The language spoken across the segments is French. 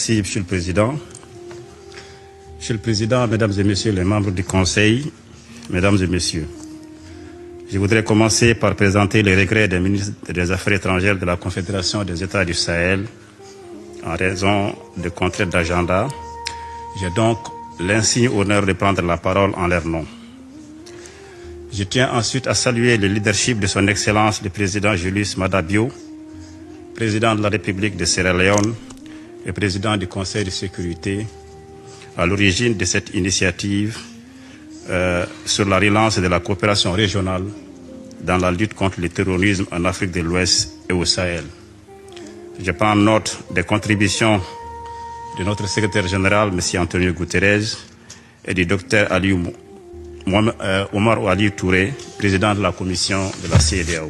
Merci, Monsieur le Président. Monsieur le Président, Mesdames et Messieurs les membres du Conseil, Mesdames et Messieurs, je voudrais commencer par présenter les regrets des ministres des Affaires étrangères de la Confédération des États du Sahel en raison de contraintes d'agenda. J'ai donc l'insigne honneur de prendre la parole en leur nom. Je tiens ensuite à saluer le leadership de son Excellence le Président Julius Maada Bio, Président de la République de Sierra Leone et Président du Conseil de sécurité, à l'origine de cette initiative sur la relance de la coopération régionale dans la lutte contre le terrorisme en Afrique de l'Ouest et au Sahel. Je prends note des contributions de notre secrétaire général, M. Antonio Guterres, et du Dr Omar Aliou Touré, président de la commission de la CEDEAO.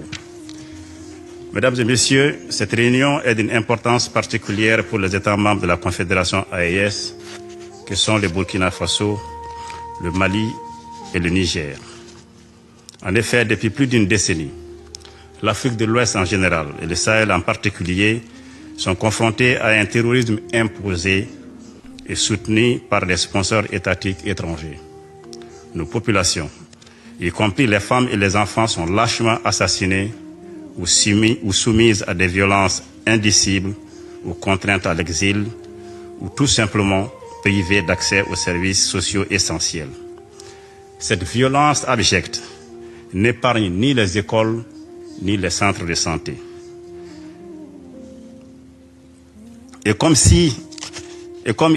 Mesdames et Messieurs, cette réunion est d'une importance particulière pour les États membres de la Confédération AES, que sont le Burkina Faso, le Mali et le Niger. En effet, depuis plus d'une décennie, l'Afrique de l'Ouest en général et le Sahel en particulier sont confrontés à un terrorisme imposé et soutenu par des sponsors étatiques étrangers. Nos populations, y compris les femmes et les enfants, sont lâchement assassinés ou soumises à des violences indicibles ou contraintes à l'exil ou tout simplement privées d'accès aux services sociaux essentiels. Cette violence abjecte n'épargne ni les écoles ni les centres de santé. Et comme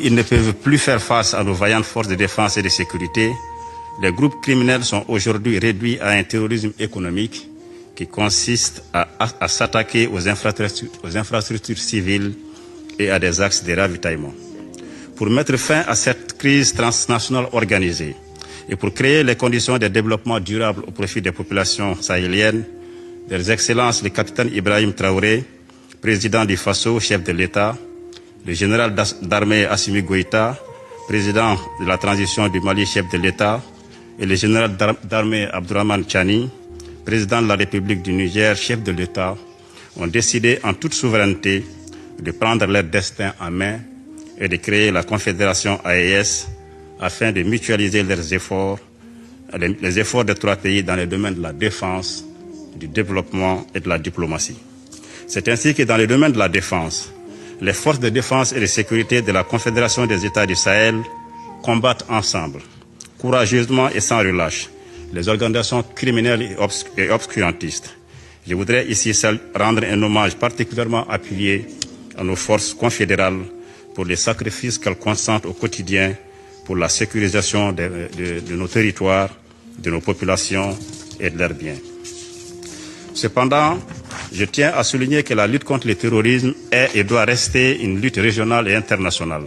ils ne peuvent plus faire face à nos vaillantes forces de défense et de sécurité, les groupes criminels sont aujourd'hui réduits à un terrorisme économique qui consiste à s'attaquer aux infrastructures civiles et à des axes de ravitaillement. Pour mettre fin à cette crise transnationale organisée et pour créer les conditions de développement durable au profit des populations sahéliennes, Leurs Excellences le capitaine Ibrahim Traoré, président du Faso, chef de l'État, le général d'armée Assimi Goïta, président de la transition du Mali, chef de l'État, et le général d'armée Abdourahmane Tchani, président de la République du Niger, chef de l'État, ont décidé en toute souveraineté de prendre leur destin en main et de créer la Confédération AES afin de mutualiser leurs efforts, les efforts des trois pays dans les domaines de la défense, du développement et de la diplomatie. C'est ainsi que dans le domaine de la défense, les forces de défense et de sécurité de la Confédération des États du Sahel combattent ensemble, courageusement et sans relâche, les organisations criminelles et obscurantistes. Je voudrais ici rendre un hommage particulièrement appuyé à nos forces confédérales pour les sacrifices qu'elles consentent au quotidien pour la sécurisation de nos territoires, de nos populations et de leurs biens. Cependant, je tiens à souligner que la lutte contre le terrorisme est et doit rester une lutte régionale et internationale,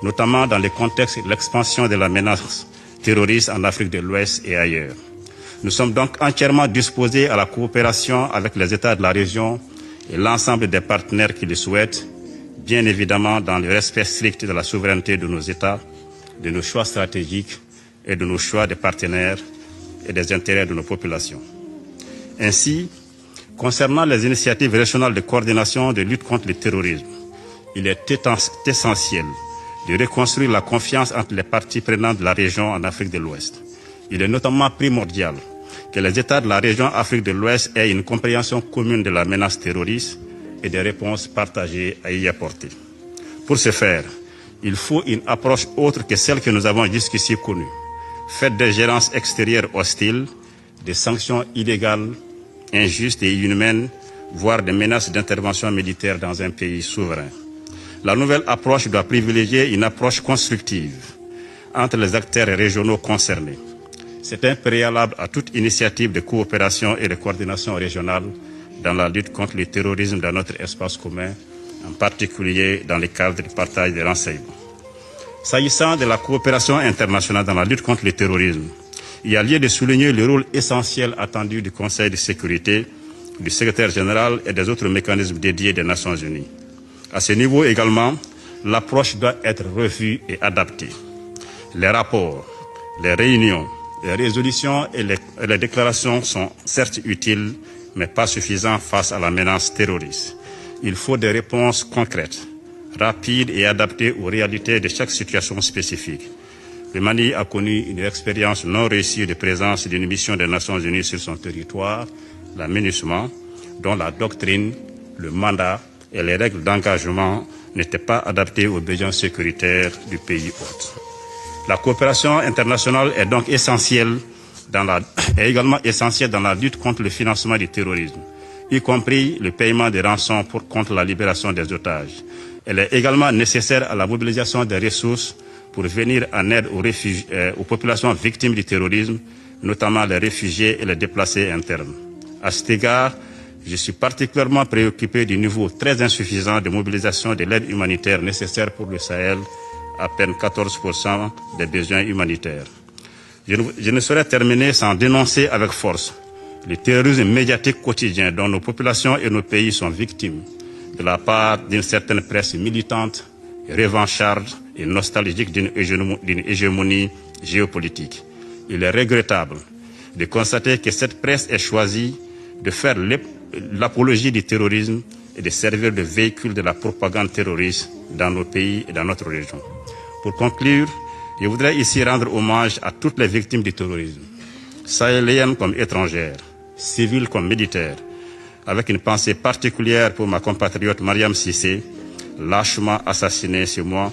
notamment dans le contexte de l'expansion de la menace terroriste en Afrique de l'Ouest et ailleurs. Nous sommes donc entièrement disposés à la coopération avec les États de la région et l'ensemble des partenaires qui le souhaitent, bien évidemment dans le respect strict de la souveraineté de nos États, de nos choix stratégiques et de nos choix de partenaires et des intérêts de nos populations. Ainsi, concernant les initiatives régionales de coordination de lutte contre le terrorisme, il est essentiel de reconstruire la confiance entre les parties prenantes de la région en Afrique de l'Ouest. Il est notamment primordial que les États de la région Afrique de l'Ouest aient une compréhension commune de la menace terroriste et des réponses partagées à y apporter. Pour ce faire, il faut une approche autre que celle que nous avons jusqu'ici connue, faite d'ingérences extérieures hostiles, des sanctions illégales, injustes et inhumaines, voire des menaces d'intervention militaire dans un pays souverain. La nouvelle approche doit privilégier une approche constructive entre les acteurs régionaux concernés. C'est un préalable à toute initiative de coopération et de coordination régionale dans la lutte contre le terrorisme dans notre espace commun, en particulier dans le cadre du partage des renseignements. S'agissant de la coopération internationale dans la lutte contre le terrorisme, il y a lieu de souligner le rôle essentiel attendu du Conseil de sécurité, du secrétaire général et des autres mécanismes dédiés des Nations Unies. À ce niveau également, l'approche doit être revue et adaptée. Les rapports, les réunions, les résolutions et les déclarations sont certes utiles, mais pas suffisants face à la menace terroriste. Il faut des réponses concrètes, rapide et adaptée aux réalités de chaque situation spécifique. Le Mali a connu une expérience non réussie de présence d'une mission des Nations Unies sur son territoire, la MINUSMA, dont la doctrine, le mandat et les règles d'engagement n'étaient pas adaptées aux besoins sécuritaires du pays hôte. La coopération internationale est donc également essentielle dans la lutte contre le financement du terrorisme, y compris le paiement des rançons contre la libération des otages. Elle est également nécessaire à la mobilisation des ressources pour venir en aide aux populations victimes du terrorisme, notamment les réfugiés et les déplacés internes. À cet égard, je suis particulièrement préoccupé du niveau très insuffisant de mobilisation de l'aide humanitaire nécessaire pour le Sahel, à peine 14% des besoins humanitaires. Je ne saurais terminer sans dénoncer avec force le terrorisme médiatique quotidien dont nos populations et nos pays sont victimes de la part d'une certaine presse militante, revancharde et nostalgique d'une hégémonie géopolitique. Il est regrettable de constater que cette presse ait choisi de faire l'apologie du terrorisme et de servir de véhicule de la propagande terroriste dans nos pays et dans notre région. Pour conclure, je voudrais ici rendre hommage à toutes les victimes du terrorisme, sahéliennes comme étrangères, civiles comme militaires, avec une pensée particulière pour ma compatriote Mariam Cissé, lâchement assassinée chez moi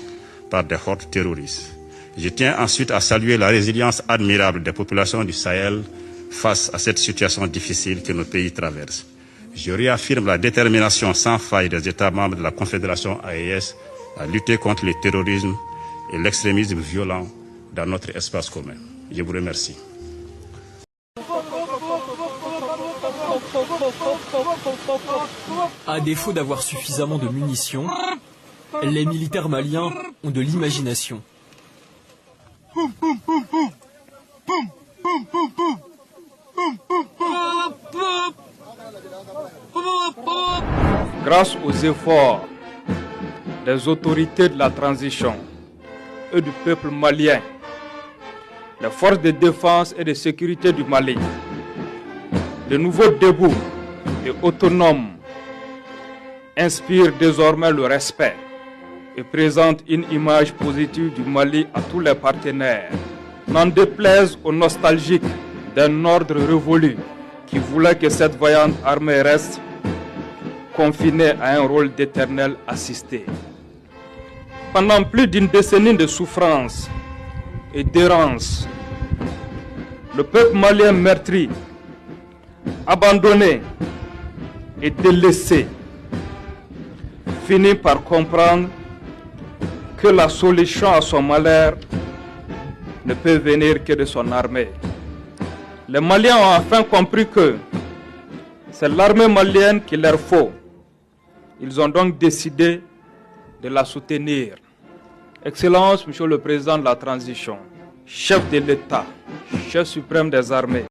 par des hordes terroristes. Je tiens ensuite à saluer la résilience admirable des populations du Sahel face à cette situation difficile que nos pays traversent. Je réaffirme la détermination sans faille des États membres de la Confédération AES à lutter contre le terrorisme et l'extrémisme violent dans notre espace commun. Je vous remercie. À défaut d'avoir suffisamment de munitions, les militaires maliens ont de l'imagination. Grâce aux efforts des autorités de la transition et du peuple malien, les forces de défense et de sécurité du Mali, de nouveaux debout et autonomes, inspirent désormais le respect et présentent une image positive du Mali à tous les partenaires. N'en déplaise aux nostalgiques d'un ordre révolu qui voulait que cette vaillante armée reste confinée à un rôle d'éternel assisté. Pendant plus d'une décennie de souffrance et d'errance, le peuple malien meurtri, abandonné et délaissé, finit par comprendre que la solution à son malheur ne peut venir que de son armée. Les Maliens ont enfin compris que c'est l'armée malienne qu'il leur faut. Ils ont donc décidé de la soutenir. Excellence, Monsieur le Président de la Transition, chef de l'État, chef suprême des armées,